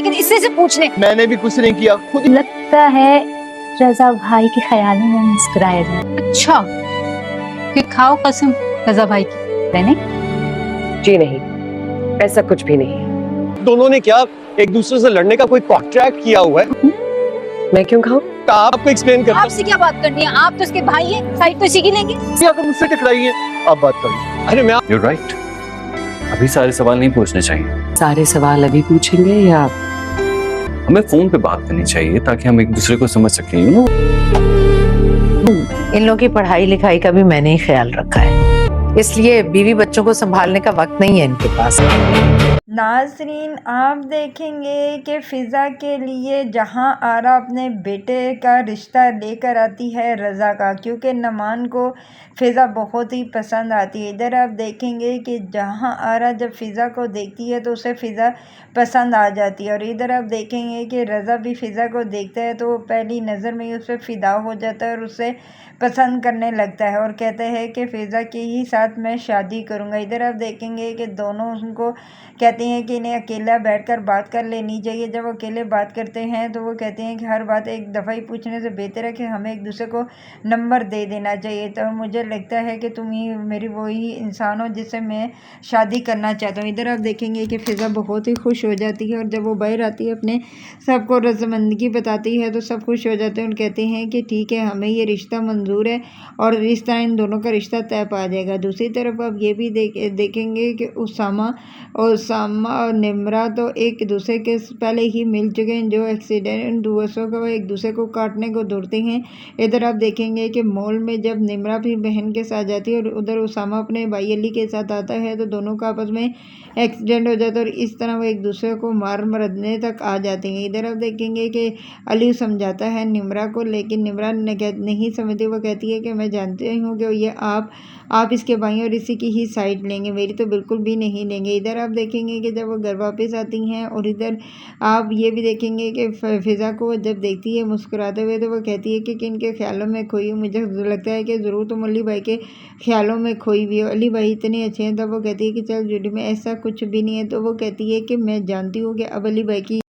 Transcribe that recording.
लेकिन इससे से पूछ ले। मैंने भी कुछ नहीं किया, खुद लगता है रजा भाई के ख्यालों में मुस्कुराया जाए। अच्छा, फिर खाओ कसम रजा भाई की। नहीं जी नहीं, ऐसा कुछ भी नहीं। दोनों ने क्या एक दूसरे से लड़ने का कोई कॉन्ट्रैक्ट किया हुआ है? मैं क्यों खाऊं? आप आपको एक्सप्लेन करता आपसे क्या बात करनी है, आप तो उसके भाई हैं, साइड तो इसी की लेंगे। हूं। अगर मुझसे टकराई है आप बात करिए। अरे मैं You're right. अभी सारे सवाल नहीं पूछने चाहिए, सारे सवाल अभी पूछेंगे या हमें फोन पे बात करनी चाहिए ताकि हम एक दूसरे को समझ सकें, यू नो। इन लोगों की पढ़ाई लिखाई का भी मैंने ही ख्याल रखा है, इसलिए बीवी बच्चों को संभालने का वक्त नहीं है इनके पास। नाज़रीन, आप देखेंगे कि फ़िज़ा के लिए जहां आरा अपने बेटे का रिश्ता लेकर आती है रज़ा का, क्योंकि नमान को फ़िज़ा बहुत ही पसंद आती है। इधर आप देखेंगे कि जहां आरा जब फ़िज़ा को देखती है तो उसे फ़िज़ा पसंद आ जाती है, और इधर आप देखेंगे कि रज़ा भी फ़िज़ा को देखता है तो वो पहली नज़र में ही उस पर फ़िदा हो जाता है और उससे पसंद करने लगता है और कहता है कि फ़िज़ा के ही साथ मैं शादी करूँगा। इधर आप देखेंगे कि दोनों उनको कहते हैं कि इन्हें अकेला बैठकर बात कर लेनी चाहिए। जब वो अकेले बात करते हैं तो वो कहते हैं कि हर बात एक दफ़ा ही पूछने से बेहतर है कि हमें एक दूसरे को नंबर दे देना चाहिए। तो मुझे लगता है कि तुम ही मेरी वही इंसान हो जिससे मैं शादी करना चाहता हूँ। इधर आप देखेंगे कि फ़िज़ा बहुत ही खुश हो जाती है और जब वो बाहर आती है अपने सबको रज़ामंदगी बताती है तो सब खुश हो जाते हैं और कहते हैं कि ठीक है, हमें ये रिश्ता मंजूर है और इस तरह इन दोनों का रिश्ता तय पा जाएगा। दूसरी तरफ आप ये भी देखेंगे कि उसामा और निम्रा तो एक दूसरे के पहले ही मिल चुके हैं, जो एक्सीडेंट दूसरों का वो एक दूसरे को काटने को दौड़ते हैं। इधर आप देखेंगे कि मॉल में जब निम्रा अपनी बहन के साथ जाती है और उधर उसामा अपने भाई अली के साथ आता है तो दोनों का आपस में एक्सीडेंट हो जाता है और इस तरह वो एक दूसरे को मरने तक आ जाते हैं। इधर आप देखेंगे कि अली समझाता है निम्रा को, लेकिन निम्रा नहीं समझती। वो कहती है कि मैं जानती हूँ कि ये आप इसके भाई और इसी की ही साइड लेंगे, मेरी तो बिल्कुल भी नहीं लेंगे। इधर आप देखेंगे कि जब वो घर वापस आती हैं और इधर आप ये भी देखेंगे कि फ़िज़ा को जब देखती है मुस्कुराते हुए तो वो कहती है कि इनके ख्यालों में खोई हूँ। मुझे लगता है कि ज़रूर तुम अली भाई के ख्यालों में खोई हुई हो, अली भाई इतने अच्छे हैं। तब वो कहती है कि चल जुड़ी में ऐसा कुछ भी नहीं है। तो वो कहती है कि मैं जानती हूँ कि अब अली भाई की